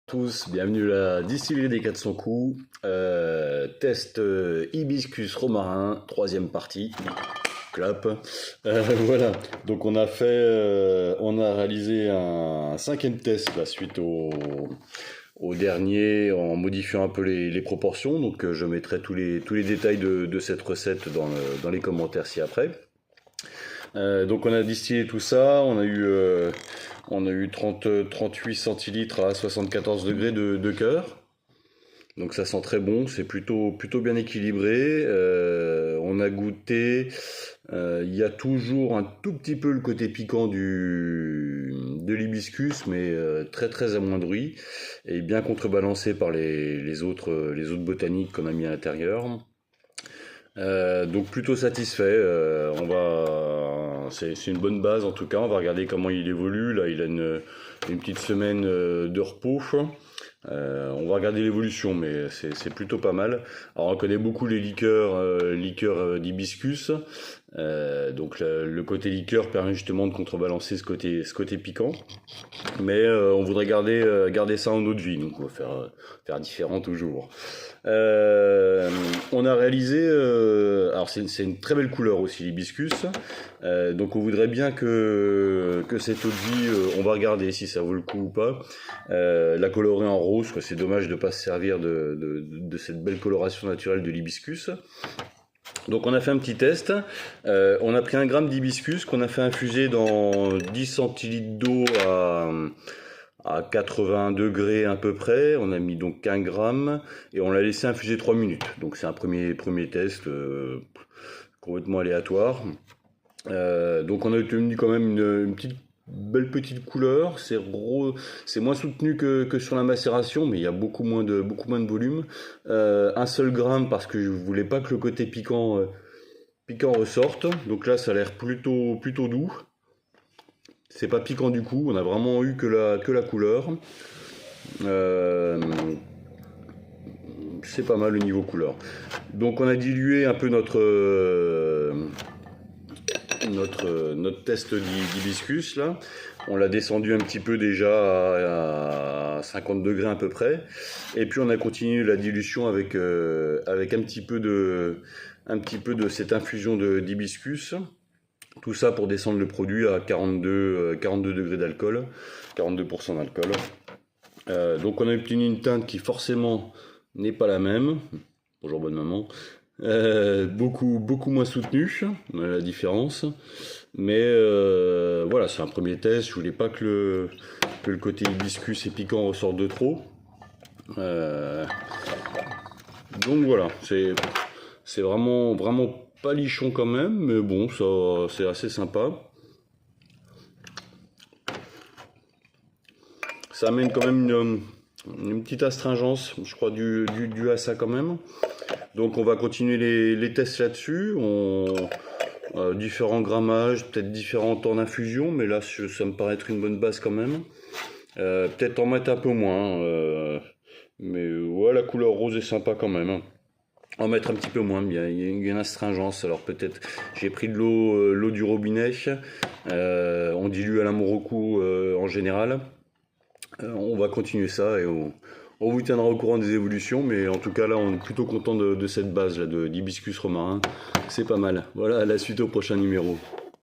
Tous, bienvenue à la distillerie des 400 coups. Test hibiscus romarin, troisième partie. Clap. Voilà, donc on a réalisé un cinquième test là, suite au dernier en modifiant un peu les proportions. Donc je mettrai tous les détails de cette recette dans les commentaires ci-après. Donc on a distillé tout ça, on a eu 38 centilitres à 74 degrés de cœur. Donc ça sent très bon, c'est plutôt bien équilibré. On a goûté, il y a toujours un tout petit peu le côté piquant de l'hibiscus, mais très amoindri et bien contrebalancé par les autres botaniques qu'on a mis à l'intérieur. Donc plutôt satisfait. C'est une bonne base en tout cas. On va regarder comment il évolue. Là, il a une petite semaine de repos. On va regarder l'évolution, mais c'est plutôt pas mal. Alors on connaît beaucoup les liqueurs d'hibiscus. Donc le côté liqueur permet justement de contrebalancer ce côté piquant. Mais on voudrait garder ça en eau de vie, donc on va faire différent toujours. On a réalisé, alors c'est une très belle couleur aussi l'hibiscus, donc on voudrait bien que cette eau de vie, on va regarder si ça vaut le coup ou pas, la colorer en rose, quoi. C'est dommage de ne pas se servir de cette belle coloration naturelle de l'hibiscus. Donc on a fait un petit test, on a pris 1 gramme d'hibiscus qu'on a fait infuser dans 10 centilitres d'eau à 80 degrés à peu près. On a mis donc 1 gramme et on l'a laissé infuser 3 minutes. Donc c'est un premier test complètement aléatoire. Donc on a obtenu quand même une belle petite couleur. C'est moins soutenu que sur la macération, mais il y a beaucoup moins de volume. 1 seul gramme parce que je voulais pas que le côté piquant ressorte. Donc là ça a l'air plutôt doux. C'est pas piquant du coup, on a vraiment eu que la couleur. C'est pas mal le niveau couleur. Donc on a dilué un peu notre test d'hibiscus là. On l'a descendu un petit peu déjà à 50 degrés à peu près. Et puis on a continué la dilution avec un petit peu de cette infusion d'hibiscus. Tout ça pour descendre le produit à 42 degrés d'alcool, 42% d'alcool. Donc on a obtenu une teinte qui forcément n'est pas la même. Bonjour bonne maman. Beaucoup moins soutenue, la différence. Mais voilà, c'est un premier test. Je voulais pas que le côté hibiscus et piquant ressorte de trop. Donc voilà, c'est vraiment pas lichon quand même, mais bon, ça c'est assez sympa. Ça amène quand même une petite astringence, je crois, dû à ça quand même. Donc on va continuer les tests là-dessus. Différents grammages, peut-être différents temps d'infusion, mais là ça me paraît être une bonne base quand même. Peut-être en mettre un peu moins, mais ouais, la couleur rose est sympa quand même. En mettre un petit peu moins, il y a une astringence. Alors peut-être, j'ai pris de l'eau du robinet, on dilue à la Morocco en général. On va continuer ça et on vous tiendra au courant des évolutions, mais en tout cas là on est plutôt content de cette base là d'hibiscus romarin, c'est pas mal. Voilà, à la suite au prochain numéro.